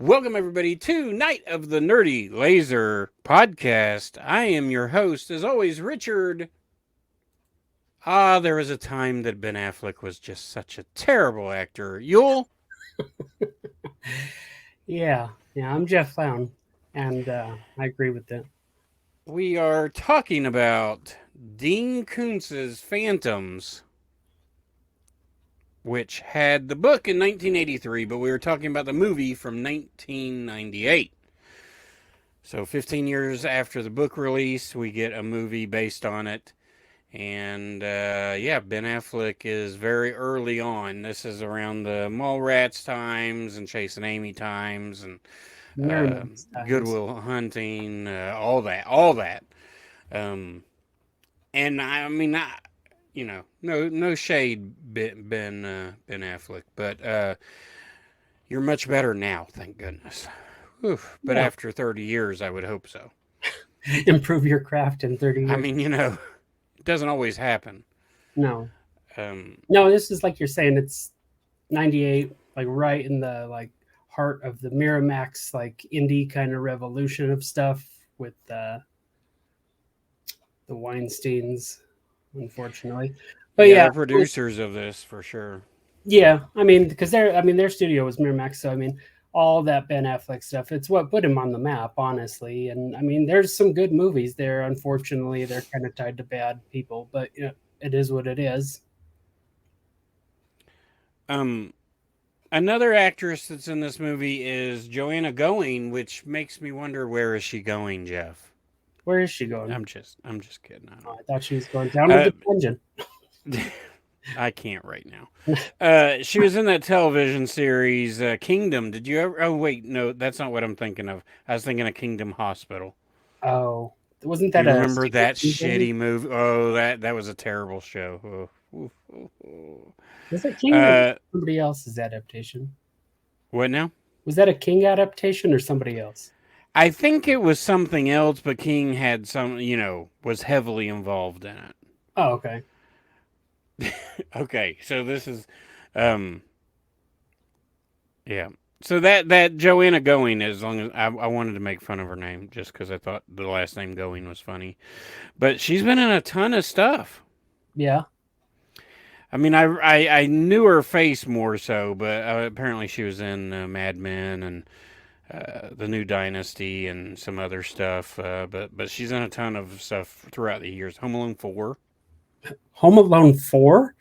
Welcome, everybody, to Night of the Nerdy Laser podcast. I am your host, as always, Richard. There was a time that Ben Affleck was just such a terrible actor. Yule? Yeah, I'm Jeff Clown, and I agree with that. We are talking about Dean Koontz's Phantoms, which had the book in 1983, but we were talking about the movie from 1998. So 15 years after the book release, we get a movie based on it. And Ben Affleck is very early on. This is around the Mallrats times and Chasing Amy times and Merriman's times. Goodwill Hunting, all that. Um, and I mean, no shade, Ben Affleck, but you're much better now, thank goodness. Whew. But Yeah, after 30 years, I would hope so. improve your craft in 30 I years. mean, it doesn't always happen. No, Um, no, this is like you're saying. It's 98, like right in the heart of the Miramax indie kind of revolution of stuff with the Weinsteins, unfortunately. But Yeah, yeah, they're producers of this for sure. yeah, I mean, because their studio was Miramax, so I mean, all that Ben Affleck stuff, it's what put him on the map, honestly. And I mean, there's some good movies there. Unfortunately, they're kind of tied to bad people, but it is what it is. Um, Another actress that's in this movie is Joanna Going, which makes me wonder where is she going, Jeff? Where is she going? I'm just kidding. I Oh, don't I thought she was going down to know. the dungeon. I can't right now. She was in that television series Kingdom. Did you ever? Oh wait, no, that's not what I'm thinking of. I was thinking of Kingdom Hospital. Oh, wasn't Do that you a remember Stephen that King thing? shitty movie? Oh, that was a terrible show. Oh, ooh, ooh, ooh. Was it King or Uh, somebody else's adaptation? what now? Was that a King adaptation or somebody else? I think it was something else, but King had was heavily involved in Oh, okay. it. Okay, so this is, um, yeah. So that Joanna Going, as long as I wanted to make fun of her name, just because I thought the last name Going was funny, but she's been in a ton of stuff. Yeah. I mean, I knew her face more so, but apparently she was in Mad Men and the New Dynasty and some other stuff. But she's in a ton of stuff throughout the years. Home Alone 4. Home Alone 4?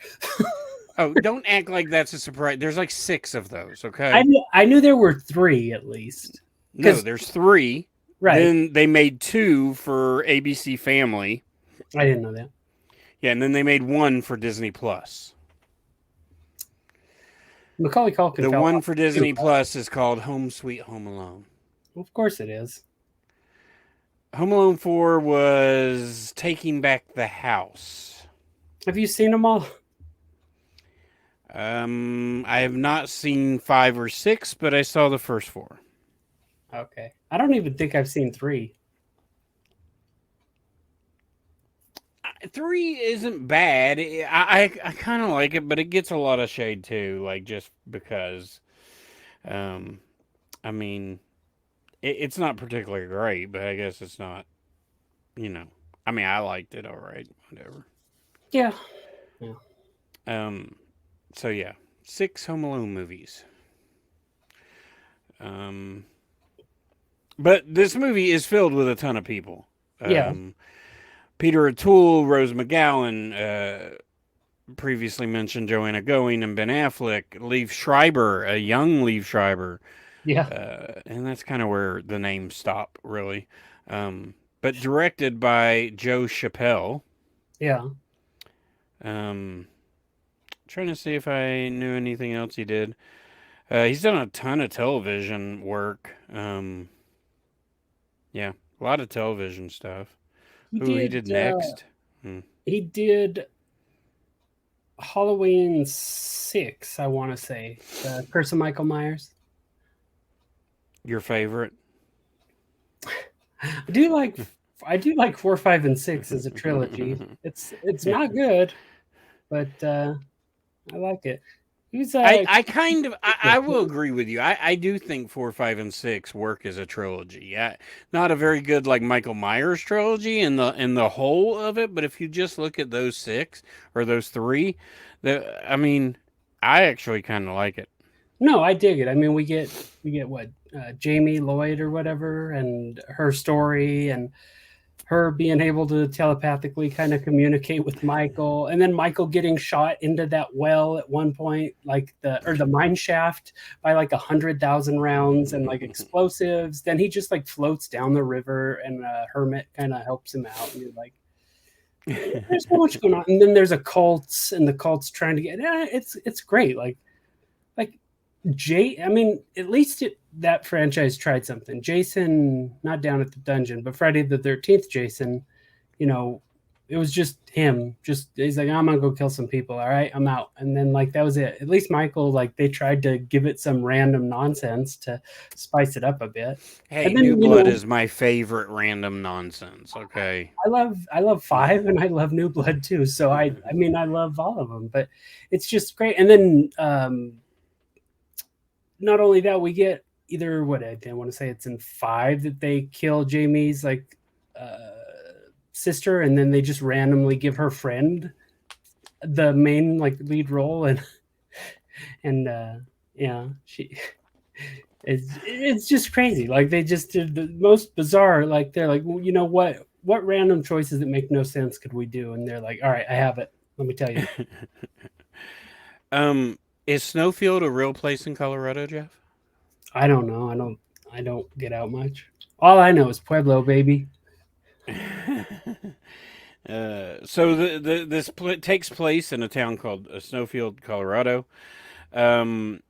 Oh, don't act like that's a surprise. There's like 6 of those. I Okay. knew, I knew there were 3 at least. No, Because there's 3. right, Then they made 2 for ABC Family. I didn't know that. Yeah, and then they made 1 for Disney Plus. Macaulay Culkin The fell one off for too. Disney Plus is called Home Sweet Home Alone. Of course it is. Home Alone 4 was Taking Back the House. Have you seen them all? I have not seen 5 or 6, but I saw the first 4. Okay. I don't even think I've seen 3. 3 isn't bad. I kind of like it, but it gets a lot of shade too, like just because. Um, I mean, it's not particularly great, but I guess it's not. You know, I mean, I liked it. All right, whatever. Yeah. Yeah. Um, so yeah, 6 Home Alone movies. Um, but this movie is filled with a ton of people. Yeah. Peter O'Toole, Rose McGowan, previously mentioned Joanna Going and Ben Affleck, Liev Schreiber, a young Liev Schreiber, Yeah. and that's kind of where the names stop, really. But directed by Joe Chappelle. Yeah. Um, Trying to see if I knew anything else he did. He's done a ton of television work. Yeah, a lot of television stuff. He Who he did did next? Hmm. he did Halloween 6, I want to say. The Curse of Michael Myers. Your favorite? I do like I do like 4, 5, and 6 as a trilogy. It's not good, but I like it. He's I will agree with you. I do think 4, 5, and 6 work as a trilogy. Not a very good like Michael Myers trilogy in the whole of it, but if you just look at those 6 or those 3, I mean, I actually kind of like it. No, I dig it. I mean, we get what Jamie Lloyd or whatever, and her story, and her being able to telepathically kind of communicate with Michael, and then Michael getting shot into that well at one point, like the mine shaft by like 100,000 rounds and like explosives. Then he just like floats down the river, and a hermit kind of helps him out, and you're like, there's so much going on. And then there's a cults, and the cults trying to get. It's great. Like I mean, at least that franchise tried something. Jason, not down at the dungeon, but Friday the 13th Jason, you know, it was just him. Just he's like, I'm gonna go kill some people. All right, I'm out. And then like that was it. At least Michael, like they tried to give it some random nonsense to spice it up a bit. Hey, And then New Blood is my favorite random nonsense. Okay. I love 5 and I love New Blood too. So I mean I love all of them, but it's just great. And then not only that, we get either what I want to say it's in 5 that they kill Jamie's like sister, and then they just randomly give her friend the main like lead role, and yeah, it's just crazy. Like they just did the most bizarre. Like they're like, well, you know what random choices that make no sense could we do? And they're like, all right, I have it. Let me tell you. Is Snowfield a real place in Colorado, Jeff? I don't know. I don't get out much. All I know is Pueblo, baby. So this takes place in a town called Snowfield, Colorado. Um,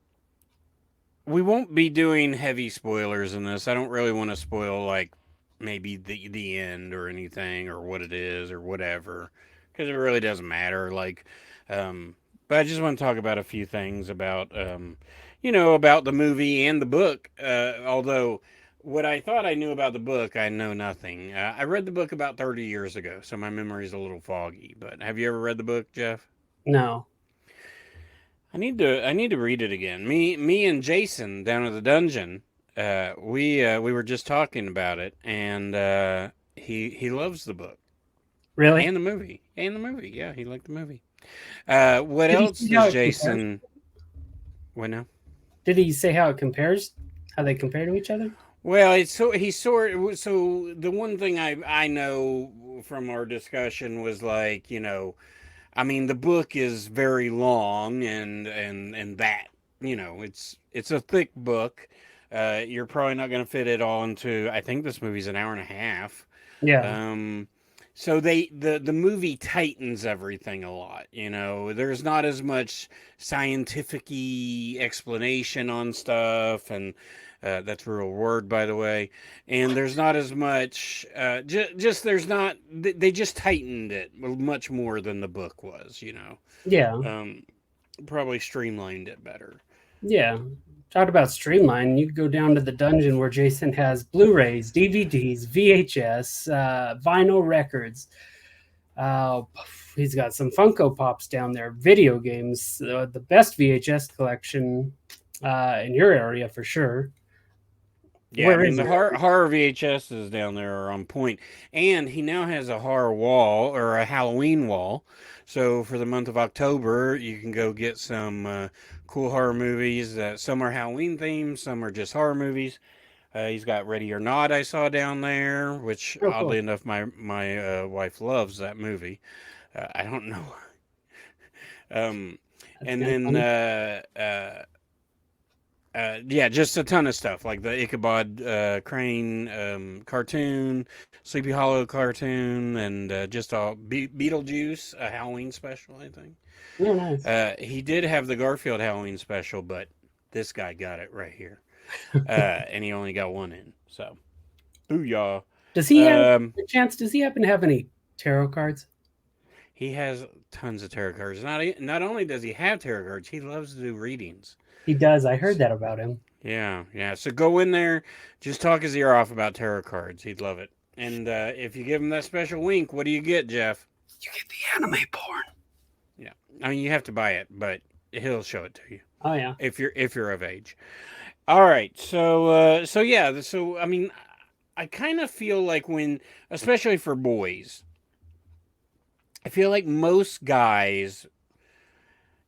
we won't be doing heavy spoilers in this. I don't really want to spoil like maybe the end or anything or what it is or whatever because it really doesn't matter. But I just want to talk about a few things about about the movie and the book. Although what I thought I knew about the book, I know nothing. I read the book about 30 years ago, so my memory is a little foggy. But have you ever read the book, Jeff? No. I need to read it again. Me and Jason down at the dungeon, we were just talking about it, and he loves the book Really? and the movie. Yeah, he liked the movie. What else does Jason? What now? Did he say how it compares? How they compare to each other? Well, it's so the one thing I know from our discussion was like, I mean the book is very long and that, it's a thick book. You're probably not going to fit it all into, I think this movie's an hour and a half. Yeah. So the movie tightens everything a lot. There's not as much scientific-y explanation on stuff, and that's a real word, by the way. And there's not as much. Just there's not. They just tightened it much more than the book was. Yeah. Probably streamlined it better. Yeah. Talk about streamline. You go down to the dungeon where Jason has Blu-rays, DVDs, VHS, vinyl records. He's got some Funko Pops down there, video games, the best VHS collection in your area for sure. Yeah, I mean the horror VHSs down there are on point, and he now has a horror wall or a Halloween wall. So for the month of October, you can go get some cool horror movies. Some are Halloween themed, some are just horror movies. He's got Ready or Not I saw down there, which oddly enough, my wife loves that movie. I don't know. And then yeah, just a ton of stuff like the Ichabod Crane cartoon, Sleepy Hollow cartoon, and just all Beetlejuice, a Halloween special, I think. Oh, nice. He did have the Garfield Halloween special, but this guy got it right here, and he only got one in. So, booyah! Does he have a chance? Does he happen to have any tarot cards? He has tons of tarot cards. Not only does he have tarot cards, he loves to do readings. He does. I heard that about him. Yeah. So go in there, just talk his ear off about tarot cards. He'd love it. And if you give him that special wink, what do you get, Jeff? You get the anime porn. Yeah. I mean, you have to buy it, but he'll show it to you Oh yeah. if you're of age. All right, so yeah, so I mean, I kind of feel like when, especially for boys, I feel like most guys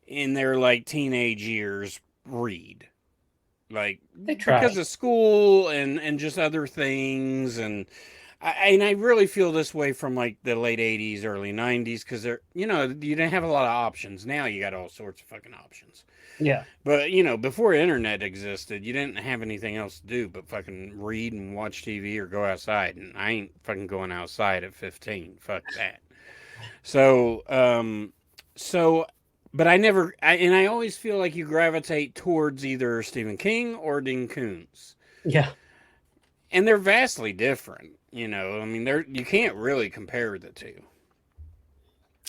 in their like teenage years read, like, They try. because of school and just other things. And I really feel this way from like the late 80s, early 90s, because they're, you didn't have a lot of options. Now you got all sorts of fucking options. Yeah. But before internet existed, you didn't have anything else to do but fucking read and watch TV or go outside. And I ain't fucking going outside at 15. Fuck that. So, so, but I always feel like you gravitate towards either Stephen King or Dean Koontz, Yeah. and they're vastly different. I mean, you can't really compare the two.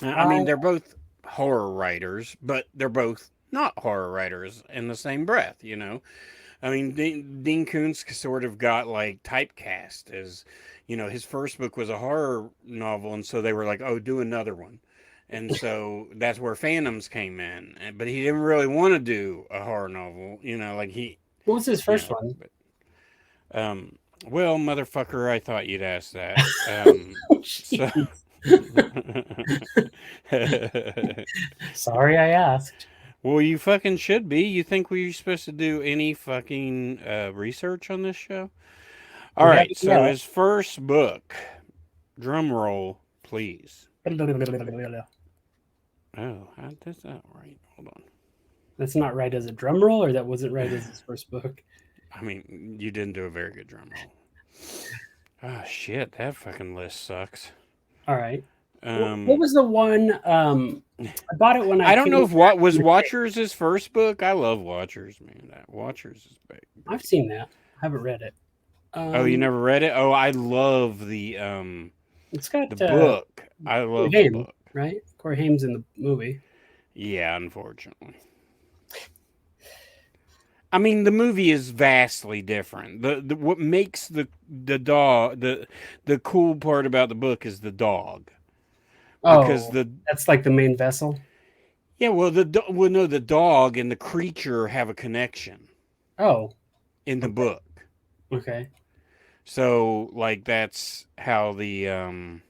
I I mean, they're both horror writers, but they're both not horror writers in the same breath. I mean, Dean Koontz sort of got like typecast as, his first book was a horror novel, and so they were like, "Oh, do another one," and so that's where Phantoms came in. But he didn't really want to do a horror novel, like he, what was his first one? But, well, motherfucker, I thought you'd ask that. So. Jeez. Sorry I asked. Well, you fucking should be. You think we're supposed to do any fucking research on this show? All We right, haven't so yet. his first book, drum roll, please. Oh, that's not right. Hold on. That's not right as a drum roll, or that wasn't right as his first book. I mean, you didn't do a very good drum roll. Ah, shit, that fucking list sucks. All right. What was the one? I bought it when I. I don't know if what was came- Watchers his first book. I love Watchers, man. That Watchers is big. I've seen that. I haven't read it. Oh, you never read it? Oh, I love the It's got book. I love the Haim, book. right? Corey Haim's in the movie. Yeah, unfortunately. I mean, the movie is vastly different. The what makes the dog the cool part about the book is the dog. Because that's like the main vessel. Yeah, well, the dog and the creature have a connection. Oh, in the book. Okay. So, like, that's how the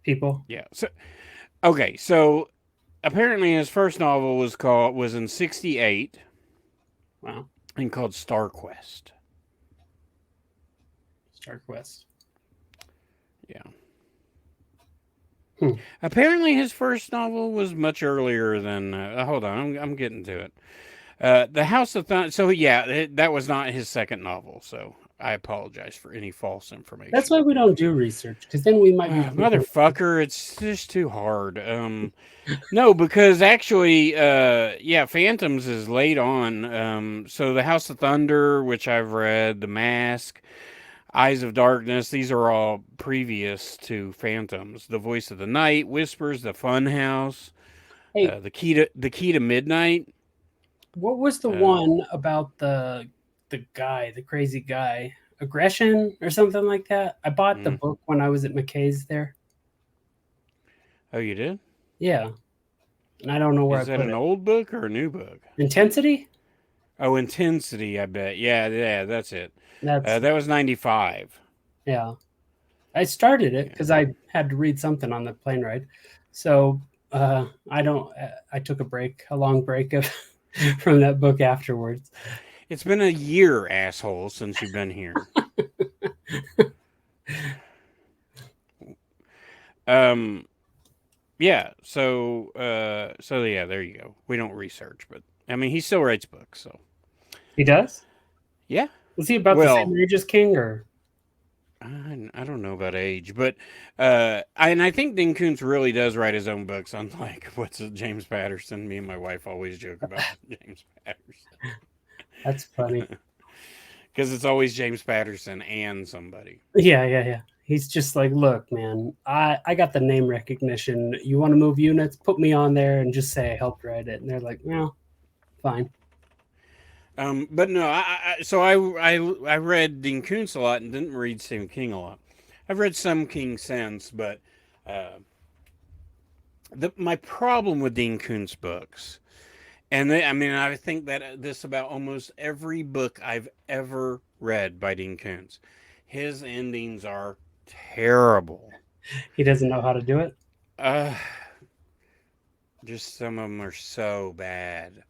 people. Yeah. So, okay. So, apparently, his first novel was in '68. Wow. And called Star Quest. Star Quest. Yeah. Apparently, his first novel was much earlier than. Hold on, I'm getting to it. The House of Thunder. So yeah, that was not his second novel. So I apologize for any false information. That's why we don't do research, because then we might be motherfucker. It's just too hard. No, because actually, yeah, Phantoms is late on. So the House of Thunder, which I've read, The Mask, Eyes of Darkness, these are all previous to Phantoms. The Voice of the Night, Whispers, The Fun House, the Key to Midnight. What was the one about the guy, the crazy guy, Aggression or something like that? I bought the book when I was at McKay's there. Oh, you did? Yeah. And I don't know where I put it. Is that an old book or a new book? Intensity? Oh, Intensity, I bet. Yeah, that's it. That was 95. Yeah. I started it because I had to read something on the plane ride. So I took a long break from that book afterwards. It's been a year, asshole, since you've been here. Yeah, so yeah, there you go. We don't research, but I mean, he still writes books, so. He does? Yeah. Was he about the same age as King, or? I don't know about age, but I think Dean Koontz really does write his own books, unlike James Patterson. Me and my wife always joke about James Patterson. That's funny. Because it's always James Patterson and somebody. Yeah. He's just like, look, man, I got the name recognition. You want to move units? Put me on there and just say I helped write it. And they're like, well, fine. But no, I read Dean Koontz a lot and didn't read Stephen King a lot. I've read some King since, but my problem with Dean Koontz books And I mean, I think that this about almost every book I've ever read by Dean Koontz. His endings are terrible. He doesn't know how to do it. Uh, just some of them are so bad.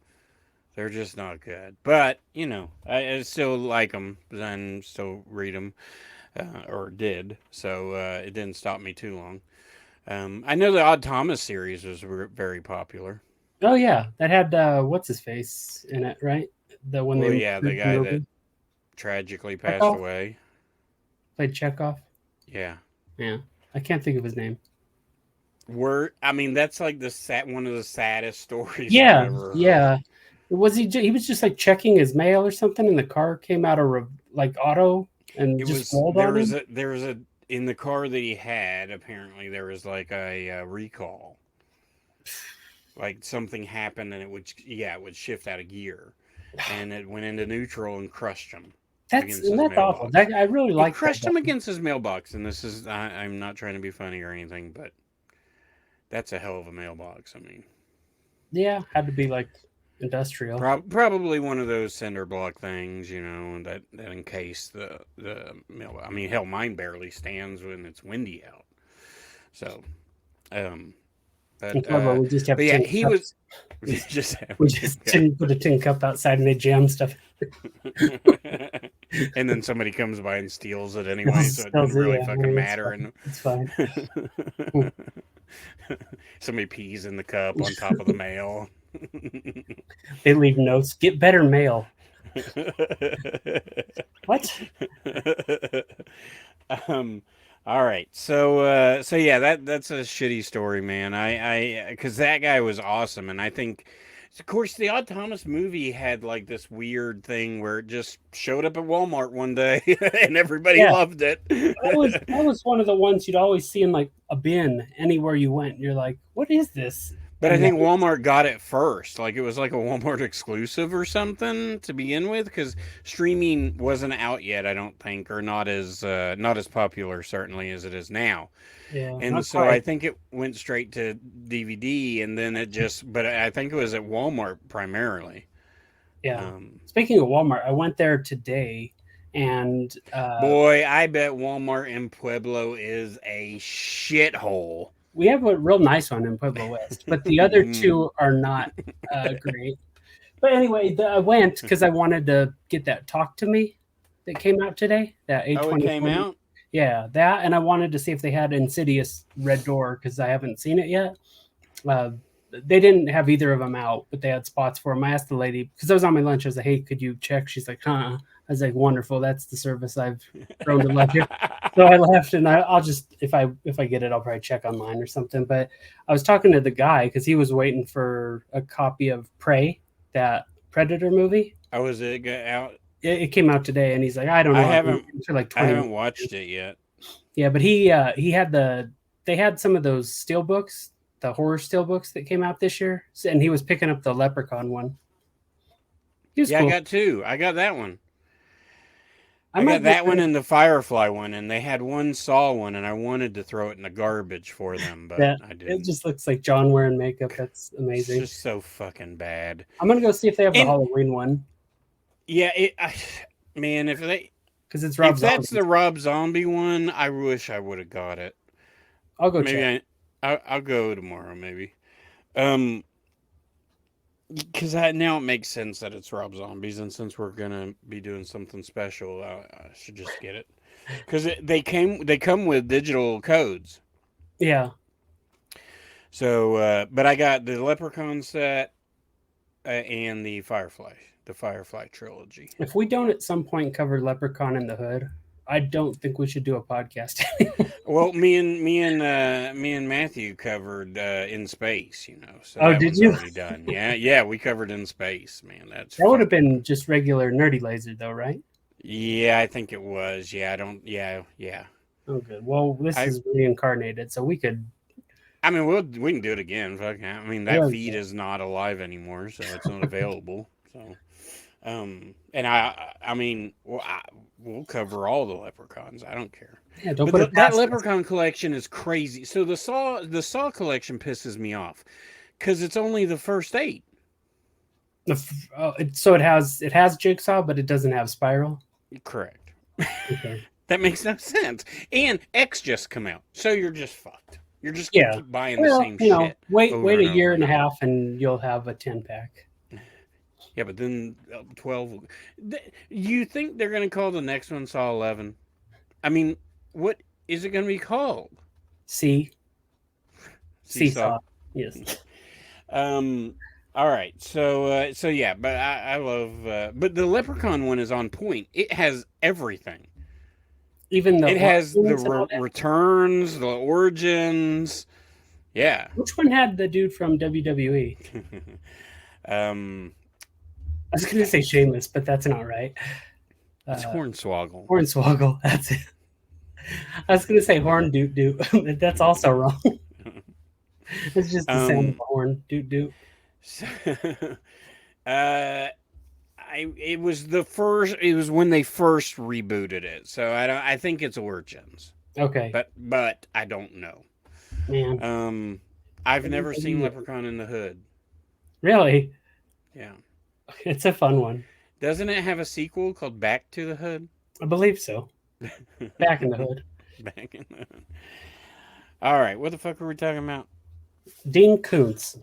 They're just not good. But, I still like them and still read them, or did. So it didn't stop me too long. I know the Odd Thomas series was very popular. Oh yeah, that had what's his face in it, right? The one Well, they yeah, the moved the guy that movie. tragically passed Chekhov away. played Chekhov. Yeah. Yeah, I can't think of his name. I mean, that's like one of the saddest stories I've Yeah, ever yeah. heard. Was he? He was just like checking his mail or something, and the car came out of like auto and It just was rolled on him. there was a in the car that he had. Apparently, there was like a recall. Like something happened, and it would shift out of gear, and it went into neutral and crushed him against his That's awful. mailbox. That I really It like that crushed guy. him against his mailbox, and this is I'm not trying to be funny or anything, but that's a hell of a mailbox. I mean, Yeah, had to be like industrial. probably one of those cinder block things, that encase the mailbox. I mean, hell, mine barely stands when it's windy out. So, um, In but Pueblo, we just have but yeah, tin he was cups. just have We a tin just cup. didn't put a tin cup outside and they jam stuff. And then somebody comes by and steals it anyway, so it Spills didn't it, really yeah, I fucking mean, matter. And it's fine. Hmm. somebody pees in the cup on top of the mail. They leave notes. Get better mail. What? um, all right, so yeah, that's a shitty story, man. Because that guy was awesome, and I think, of course, the Odd Thomas movie had like this weird thing where it just showed up at Walmart one day, and everybody Yeah, loved it. that was one of the ones you'd always see in like a bin anywhere you went. You're like, what is this? But I And then think Walmart got it first. Like it was like a Walmart exclusive or something to begin with, because streaming wasn't out yet. I don't think, or not as popular certainly as it is now. yeah, And not so I quite. think it went straight to DVD, and then it just. But I think it was at Walmart primarily. Yeah. Um, Speaking of Walmart, I went there today, and Boy, I bet Walmart in Pueblo is a shithole. we have a real nice one in Pueblo West, but the other two are not great. But anyway, I went because I wanted to get that Talk to Me that came out today, that Oh, it came A24. out. Yeah, that, and I wanted to see if they had Insidious Red Door because I haven't seen it yet. Uh, they didn't have either of them out, but they had spots for them. I asked the lady because I was on my lunch. I was like, "Hey, could you check?" She's like, "Huh." I was like, "Wonderful. That's the service I've grown to love here." So I left, and I'll just if I get it, I'll probably check online or something. But I was talking to the guy because he was waiting for a copy of Prey, that Predator movie. Oh, is it out? It came out today, and he's like, I don't I know, I'm haven't. waiting for like I 20 haven't minutes. watched it yet. Yeah, but he had they had some of those steel books, the horror steel books that came out this year, and he was picking up the Leprechaun one. He was Yeah, I cool. got two. I got that one. I I got might get that one rid of and the Firefly one, and they had one Saw one, and I wanted to throw it in the garbage for them, but that. I It didn't. just looks like John wearing makeup. That's It's amazing. just so fucking bad. I'm gonna go see if they have the And Halloween one yeah, man, because it's Rob if that's the Zombie. Rob Zombie one, I wish I would have got it. I'll go Maybe check. I'll go tomorrow, maybe. Um, because now it makes sense that it's Rob Zombies, and since we're gonna be doing something special, I should just get it. Because they come with digital codes. Yeah, So, but I got the Leprechaun set and the Firefly trilogy. if we don't at some point cover Leprechaun in the Hood, I don't think we should do a podcast. Well, me and Matthew covered In Space, so Oh, that did one's you? already done. Yeah, we covered In Space, man. That's That would have fucking. been just regular nerdy laser, though, right? Yeah, I think it was. Yeah, I don't. Yeah. Oh, good. Well, this I is reincarnated, so we could. I mean, we can do it again. Fuck, I mean, that Yeah, feed is not alive anymore, so it's not available. So, and I mean, we'll cover all the leprechauns. I don't care. yeah, don't But put it that past us. leprechaun collection is crazy. So the Saw collection pisses me off because it's only the first 8. So it has Jigsaw, but it doesn't have Spiral. Correct. Okay. That makes no sense. And X just come out, so you're just fucked. You're just gonna Yeah. keep buying the Well, same shit over wait a and year over and and a over. half, and you'll have a 10-pack. Yeah, but then 12. You think they're gonna call the next one Saw 11? I mean, what is it gonna be called? See, Seesaw. Seesaw. Yes. Um. All right. So yeah, but I love. But the Leprechaun one is on point. It has everything. Even the It has the origins and all that. returns, the origins. Yeah. Which one had the dude from WWE? um. I was gonna say Shameless, but that's not right. It's Uh, Hornswoggle. Hornswoggle. That's it. I was gonna say Horn Doot Doot, but that's also wrong. It's just the sound of um. a horn. Doot Doot. So, uh. It was the first. It was when they first rebooted it. So I don't. I think it's Origins. Okay. But I don't know. Man. I've never seen Leprechaun in the Hood. Really? Yeah. It's a fun one. Doesn't it have a sequel called Back to the Hood? I believe so. Back in the Hood. Back in the Hood. All right, what the fuck are we talking about? Dean Koontz.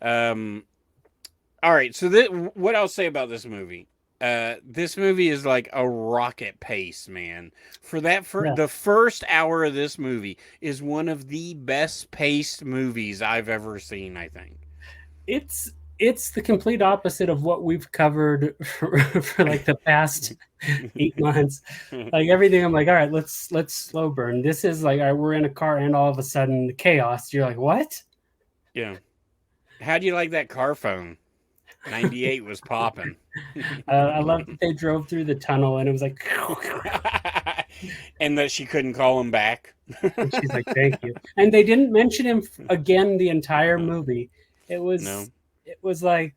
All right, so what I'll say about this movie. This movie is like a rocket pace, man. For that, the first hour of this movie is one of the best paced movies I've ever seen. I think it's the complete opposite of what we've covered for like the past 8 months. Like everything, I'm like, all right, let's slow burn. This is like, all right, we're in a car, and all of a sudden, chaos. You're like, what? Yeah. How do you like that car phone? 98 was popping. I love that they drove through the tunnel, and it was like, and that she couldn't call him back. and she's like, thank you. And they didn't mention him again the entire movie. It was like,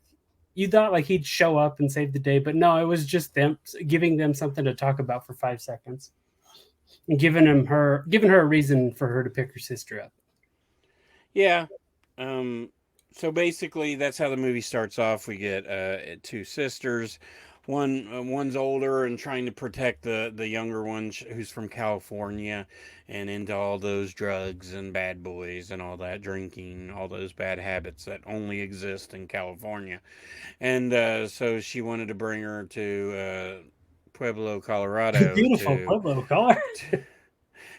you thought like he'd show up and save the day, but no, it was just them giving them something to talk about for 5 seconds, and giving her a reason for her to pick her sister up. Yeah. So basically, that's how the movie starts off. We get 2 sisters. One's older and trying to protect the younger one, who's from California and into all those drugs and bad boys and all that, drinking, all those bad habits that only exist in California. And so she wanted to bring her to Pueblo, Colorado. Beautiful Pueblo, Colorado.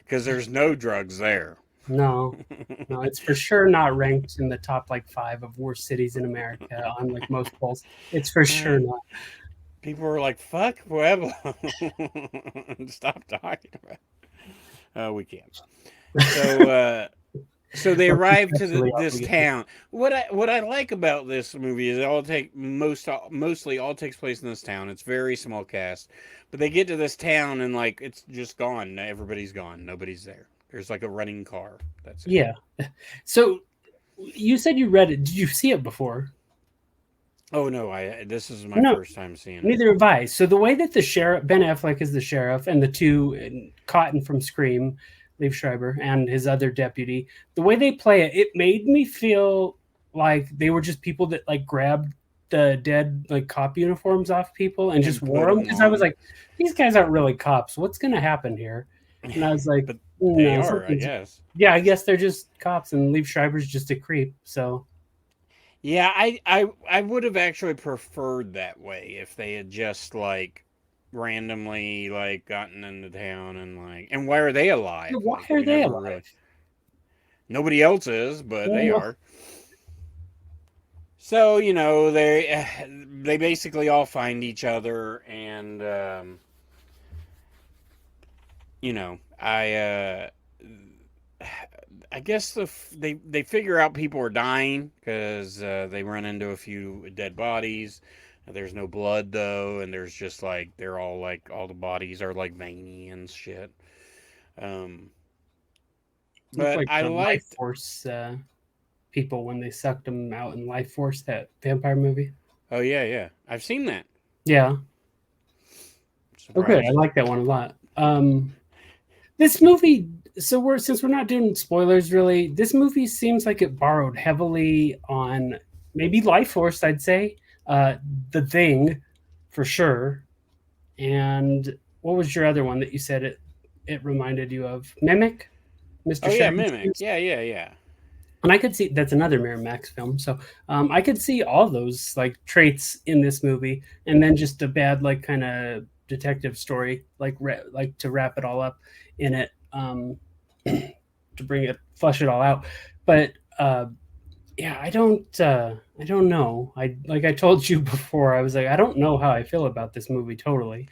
Because there's no drugs there. No, it's for sure not ranked in the top like 5 of worst cities in America on like most polls. It's for sure not. People were like, "Fuck Pueblo," stop talking about it. We can't. So they arrive to this town. What I like about this movie is mostly all takes place in this town. It's very small cast, but they get to this town and like it's just gone. Everybody's gone. Nobody's there. There's like a running car. That's it. Yeah. So you said you read it. Did you see it before? Oh no! This is my first time seeing it. Neither have I. So the way that the sheriff, Ben Affleck is the sheriff, and the 2 Cotton from Scream, Liev Schreiber, and his other deputy, the way they play it, it made me feel like they were just people that like grabbed the dead like cop uniforms off people and just wore them. Because I was like, these guys aren't really cops. What's going to happen here? And I was like, but they are, I guess. Yeah, I guess they're just cops, and Liev Schreiber's just a creep. So. Yeah, I would have actually preferred that way if they had just like randomly like gotten into town and why are they alive? Why are they alive? Really... Nobody else is, but they are. So they basically all find each other, and I guess they figure out people are dying because they run into a few dead bodies. There's no blood though, and there's just like they're all like all the bodies are like veiny and shit. But like I Life Force people when they sucked them out in Life Force, that vampire movie. Oh yeah, I've seen that. Yeah. Okay, I like that one a lot. This movie. So since we're not doing spoilers really, this movie seems like it borrowed heavily on maybe Life Force, I'd say. The Thing, for sure. And what was your other one that you said it reminded you of? Mimic, Mr. Oh yeah, Mimic. Shadows. Yeah, yeah, yeah. And I could see that's another Miramax film. So I could see all those like traits in this movie, and then just a bad like kind of detective story, like to wrap it all up in it, to bring it flush it all out. But yeah, I don't know. I like I told you before, I was like I don't know how I feel about this movie totally.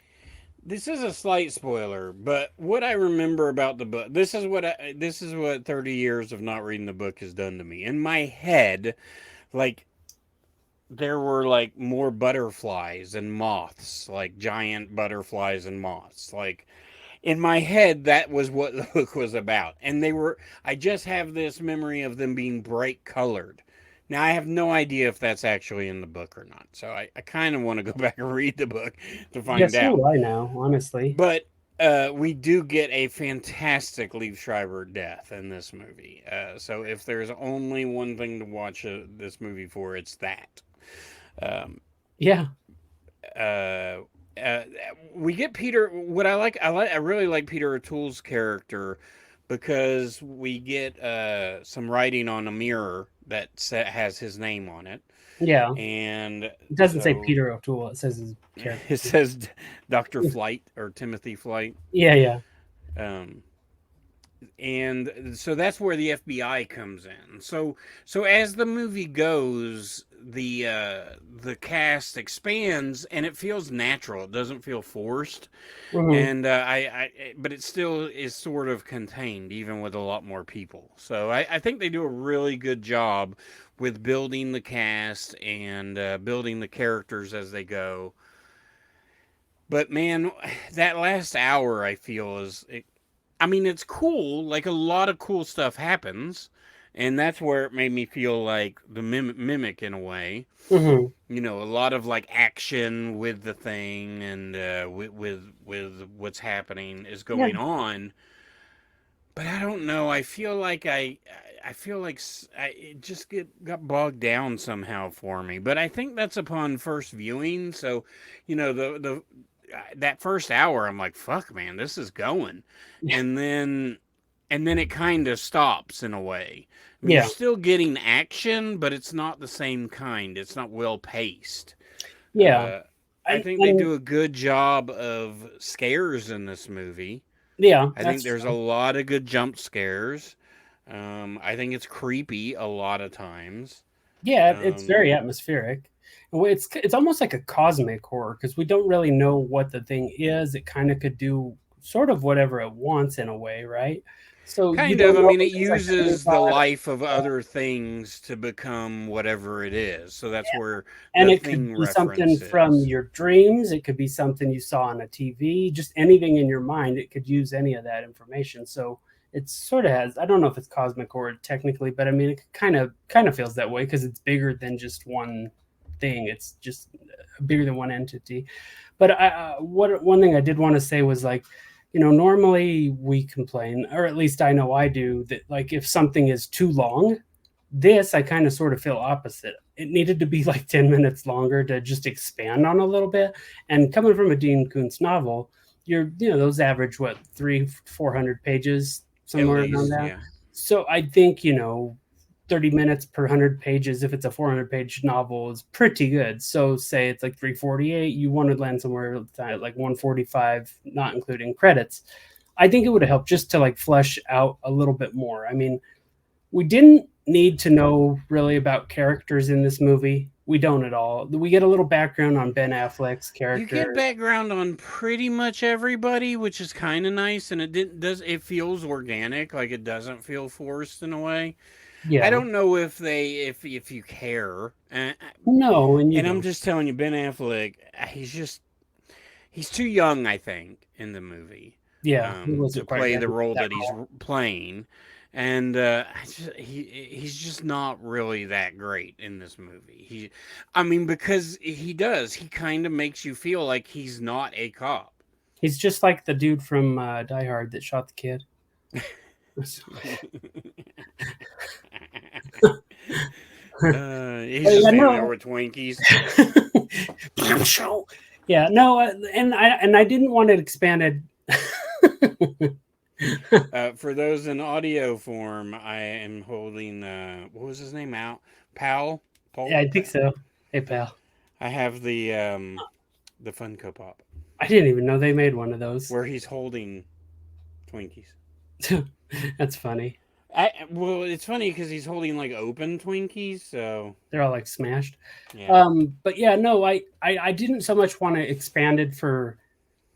This is a slight spoiler, but what I remember about the book, this is what 30 years of not reading the book has done to me. In my head, like there were like more butterflies and moths, like giant butterflies and moths. Like in my head, that was what the book was about. And I just have this memory of them being bright colored. Now, I have no idea if that's actually in the book or not. So I kind of want to go back and read the book to Yeah, find so out. do I now, honestly. But we do get a fantastic Leaf Schreiber death in this movie. So if there's only one thing to watch this movie for, it's that. Um, Yeah. uh, uh, we get Peter. What I really like Peter O'Toole's character because we get some writing on a mirror that has his name on it, Yeah. and It doesn't say so Peter O'Toole, it says his character. it says Doctor Flight or Timothy Flight. Yeah, yeah. Um, and so that's where the FBI comes in. So as the movie goes, the cast expands and it feels natural. It doesn't feel forced, Mhm. and but it still is sort of contained, even with a lot more people. So I think they do a really good job with building the cast and building the characters as they go. But man, that last hour I feel I mean, it's cool. Like a lot of cool stuff happens, and that's where it made me feel like the mimic in a way. Mhm. You know, a lot of like action with the thing and with what's happening is Yeah. going on. But I don't know. I feel like it just got bogged down somehow for me. But I think that's upon first viewing. So, you know, the that first hour, I'm like, fuck, man, this is going, and then it kind of stops in a way. I mean, you're Yeah. still getting action, but it's not the same kind. It's not well paced. Yeah. Uh, I think they And do a good job of scares in this movie. yeah, I think that's there's a true. lot of good jump scares. I think it's creepy a lot of times. Yeah, it's Um, very atmospheric. And it's almost like a cosmic horror because we don't really know what the thing is. It kind of could do sort of whatever it wants in a way, right? So you Kind of. don't I know mean, it if it's like a new uses the god, life of other things to become whatever it is. So that's where and the it could thing be something reference from is. your dreams. It could be something you saw on a TV. Just anything in your mind. It could use any of that information. So it sort of has. I don't know if it's cosmic horror technically, but I mean, it kind of feels that way because it's bigger than just one thing. It's just bigger than one entity. But what one thing I did want to say was like, normally we complain, or at least I know I do, that like if something is too long, this I kind of sort of feel opposite. It needed to be like 10 minutes longer to just expand on a little bit. And coming from a Dean Koontz novel, those average what 300-400 pages, At somewhere around least, that. yeah. So I think 30 minutes per 100 pages, if it's a 400-page novel, is pretty good. So say it's like 348, you want to land somewhere like 145, not including credits. I think it would have helped just to like flesh out a little bit more. I mean, we didn't need to know really about characters in this movie. We don't at all. We get a little background on Ben Affleck's You get character. background on pretty much everybody, which is kind of nice, and it feels organic, like it doesn't feel forced in a way. I Yeah. don't know if you care, No, and you and I'm don't. just telling you, Ben Affleck, he's too young, I think, in the movie, Yeah, he to wasn't quite play the ready for role that that he's role. playing, and he's just not really that great in this movie. I mean, because he kind of makes you feel like he's not a cop. He's just like the dude from Die Hard that shot the kid. He's just standing there with Twinkies. Yeah, no, and I didn't want it expanded. For those in audio form, I am holding what was his name? Pal. Paul. Yeah, I think so. Hey, pal. I have the Funko Pop. I didn't even know they made one of those. Where he's holding Twinkies. That's funny. Well, it's funny because he's holding like open Twinkies, so they're all like smashed. Yeah. But yeah, no, I didn't so much want to expand it for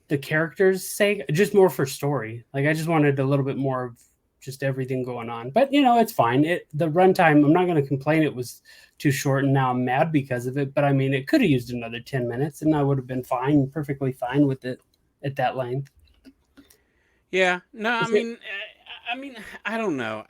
the characters' sake, just more for story. Like I just wanted a little bit more of just everything going on. But it's fine. The runtime, I'm not going to complain. It was too short, and now I'm mad because of it. But I mean, it could have used another 10 minutes, and I would have been fine, perfectly fine with it at that length. Yeah. No, I mean, I don't know.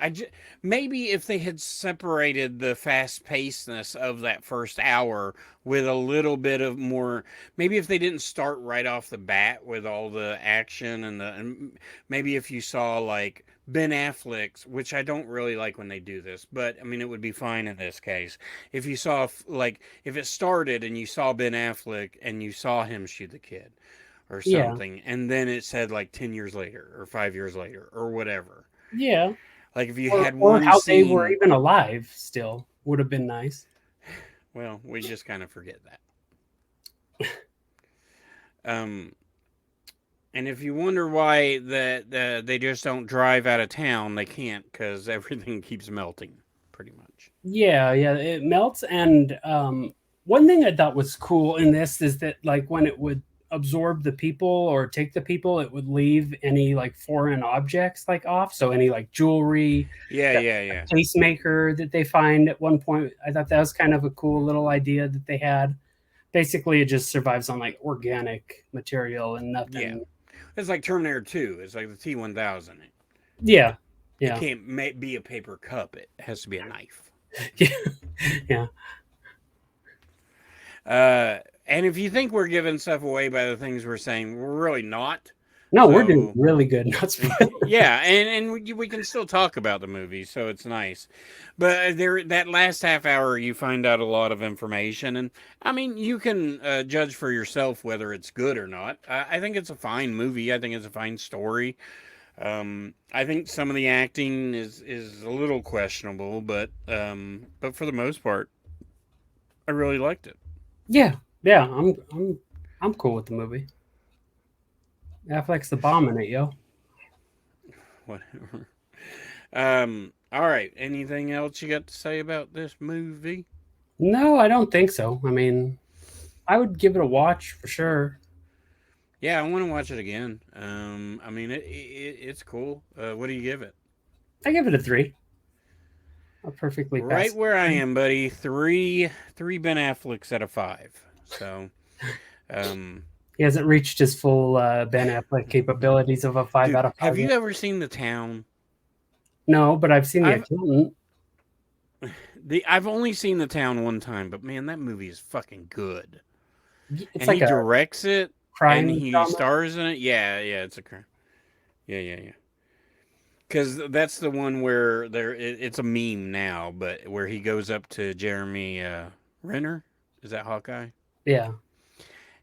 Maybe if they had separated the fast pacedness of that first hour with a little bit of more, maybe if they didn't start right off the bat with all the action and maybe if you saw like Ben Affleck's, which I don't really like when they do this, but I mean, it would be fine in this case. If you saw, like, if it started and you saw Ben Affleck and you saw him shoot the kid or something, and then it said like 10 years later or 5 years later or whatever. Yeah. Like if you had or one how scene, they were even alive still would have been nice. Well, we just kind of forget that. And if you wonder why they just don't drive out of town, they can't because everything keeps melting, pretty much. Yeah, it melts. And one thing I thought was cool in this is that like when it would absorb the people or take the people, it would leave any like foreign objects like off. So any like jewelry, yeah, pacemaker that they find at one point. I thought that was kind of a cool little idea that they had. Basically, it just survives on like organic material and nothing. Yeah, it's like Terminator 2. It's like the T-1000. Yeah. It can't be a paper cup. It has to be a knife. Yeah. And if you think we're giving stuff away by the things we're saying, we're really not. No, we're doing really good. Yeah, and we can still talk about the movie, so it's nice. But that last half hour, you find out a lot of information, and I mean, you can judge for yourself whether it's good or not. I think it's a fine movie. I think it's a fine story. I think some of the acting is a little questionable, but for the most part, I really liked it. Yeah, I'm cool with the movie. Affleck's the bomb in it, yo. Whatever. All right. Anything else you got to say about this movie? No, I don't think so. I mean, I would give it a watch for sure. Yeah, I want to watch it again. I mean, it's cool. What do you give it? I give it a 3. A perfectly right where I am, buddy. 3 Ben Afflecks out of 5. So, he hasn't reached his full Ben Affleck capabilities of a 5 out of 5. Have you ever seen The Town? No, but I've seen The Accountant. I've only seen The Town one time, but man, that movie is fucking good. It's and like he directs it, crime and he stars in it. Yeah, it's a crime. Yeah. Because that's the one where it's a meme now, but where he goes up to Jeremy Renner. Is that Hawkeye? Yeah.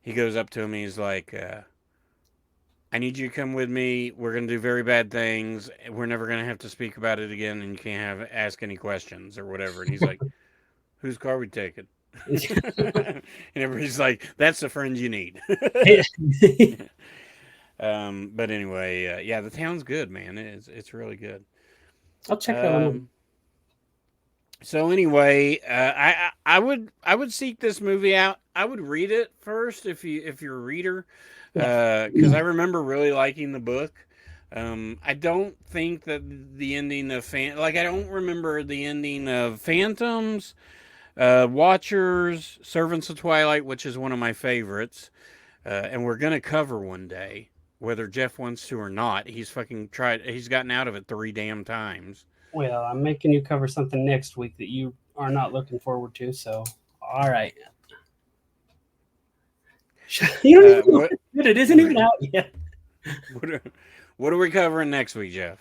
He goes up to him and he's like, I need you to come with me. We're going to do very bad things. We're never going to have to speak about it again, and you can't ask any questions or whatever. And he's like, whose car are we taking? And everybody's like, that's the friend you need. But anyway, yeah, The Town's good, man. It's really good. I'll check that one out. So anyway, I would seek this movie out. I would read it first if you're a reader, because I remember really liking the book. I don't think that the ending of I don't remember the ending of Phantoms, Watchers, Servants of Twilight, which is one of my favorites, and we're gonna cover one day whether Jeff wants to or not. He's gotten out of it 3 damn times. Well, I'm making you cover something next week that you are not looking forward to. So, all right. You don't even it isn't even out yet. What are we covering next week, Jeff?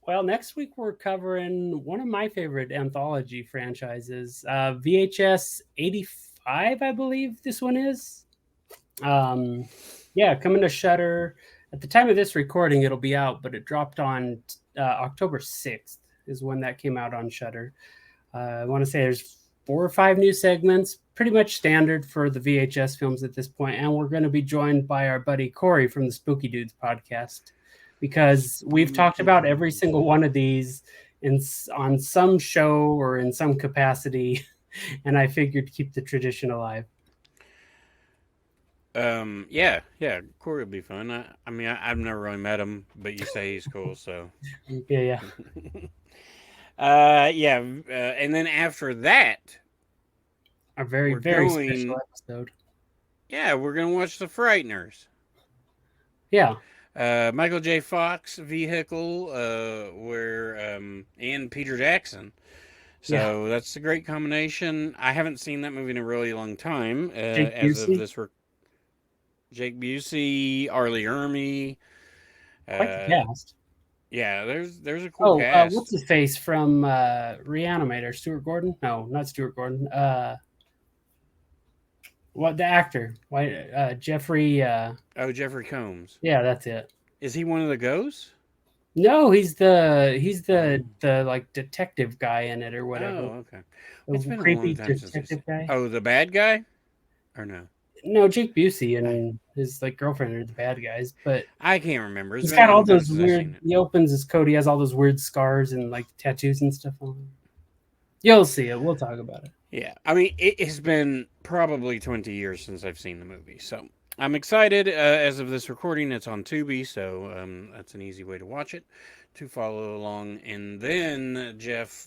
Well, next week we're covering one of my favorite anthology franchises, VHS 85, I believe this one is. Yeah, coming to Shutter. At the time of this recording, it'll be out, but it dropped on October 6th is when that came out on Shutter. I want to say there's 4 or 5 new segments, pretty much standard for the VHS films at this point. And we're going to be joined by our buddy Corey from the Spooky Dudes podcast, because we've talked Spooky about every dudes. single one of these on some show or in some capacity. And I figured to keep the tradition alive. Yeah, Corey will be fun. I mean, I've never really met him, but you say he's cool, so. Yeah. Yeah, and then after that, A very, we're very going. special episode. Yeah, we're gonna watch The Frighteners. Yeah. Michael J. Fox vehicle, and Peter Jackson. So that's a great combination. I haven't seen that movie in a really long time. Jake As of Busey. this, Jake Busey, Arlie Ermy. Quite the cast. Yeah, there's a cool cast. What's his face from Reanimator? Stuart Gordon? No, not Stuart Gordon. What the actor? Why Jeffrey? Jeffrey Combs. Yeah, that's it. Is he one of the ghosts? No, he's the like detective guy in it or whatever. Oh, okay. The It's been creepy a long time since detective guy. Oh, the bad guy, or no? No, Jake Busey and his like girlfriend are the bad guys, but I can't remember. he's got all those weird. He opens his coat. He has all those weird scars and like tattoos and stuff on him. You'll see it. We'll talk about it. Yeah, I mean, it has been probably 20 years since I've seen the movie, so I'm excited. As of this recording, it's on Tubi, so that's an easy way to watch it, to follow along. And then, Jeff,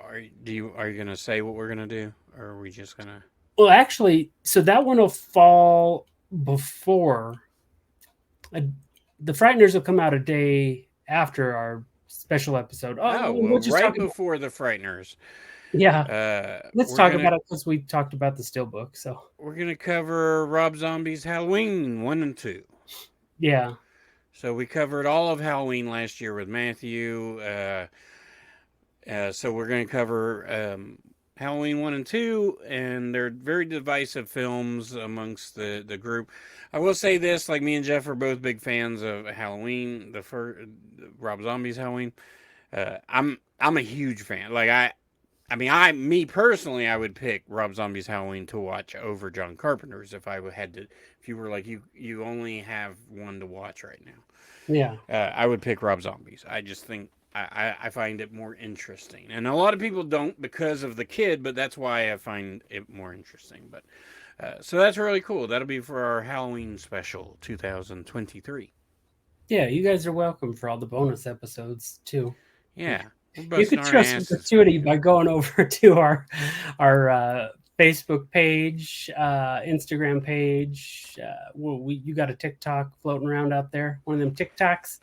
are you going to say what we're going to do, or are we just going to? Well, actually, so that one will fall before. The Frighteners will come out a day after our special episode. Right before The Frighteners. Yeah. Let's talk about it because we talked about the Steelbook. So we're going to cover Rob Zombie's Halloween 1 and 2. Yeah. So we covered all of Halloween last year with Matthew. So we're going to cover Halloween 1 and 2, and they're very divisive films amongst the group. I will say this, like me and Jeff are both big fans of Halloween, the first Rob Zombie's Halloween. I'm a huge fan. Like me personally, I would pick Rob Zombie's Halloween to watch over John Carpenter's if I had to. If you were like you only have one to watch right now. Yeah. I would pick Rob Zombie's. I just think I find it more interesting, and a lot of people don't because of the kid, but that's why I find it more interesting. But so that's really cool. That'll be for our Halloween special 2023. Yeah, you guys are welcome for all the bonus episodes too. Yeah. You could show some gratuity by going over to our Facebook page, Instagram page. You got a TikTok floating around out there? One of them TikToks?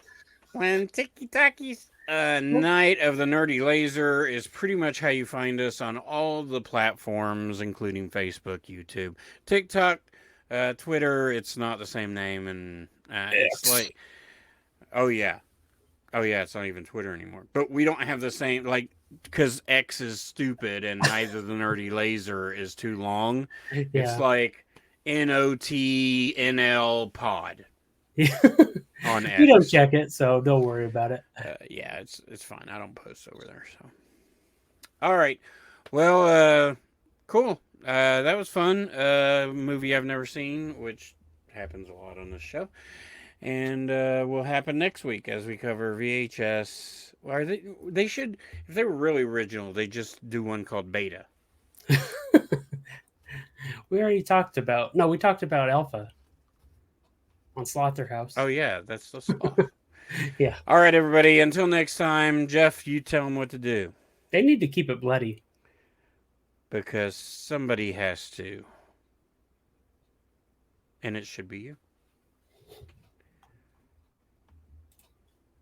When TikTokies. Night of the Nerdy Laser is pretty much how you find us on all the platforms, including Facebook, YouTube, TikTok, Twitter. It's not the same name, and it's like, oh yeah, it's not even Twitter anymore. But we don't have the same, like, because X is stupid and neither the Nerdy Laser is too long. Yeah. It's like NOTNL pod. On X. You don't check it, so don't worry about it. Yeah, it's fine. I don't post over there. So, all right. Well, cool. That was fun. Movie I've never seen, which happens a lot on this show, and will happen next week as we cover VHS. Are they should, if they were really original, they just do one called Beta. We already talked about. No, we talked about Alpha. On Slaughterhouse. Oh, yeah, that's the sloth. Yeah. All right, everybody. Until next time, Jeff, you tell them what to do. They need to keep it bloody. Because somebody has to. And it should be you.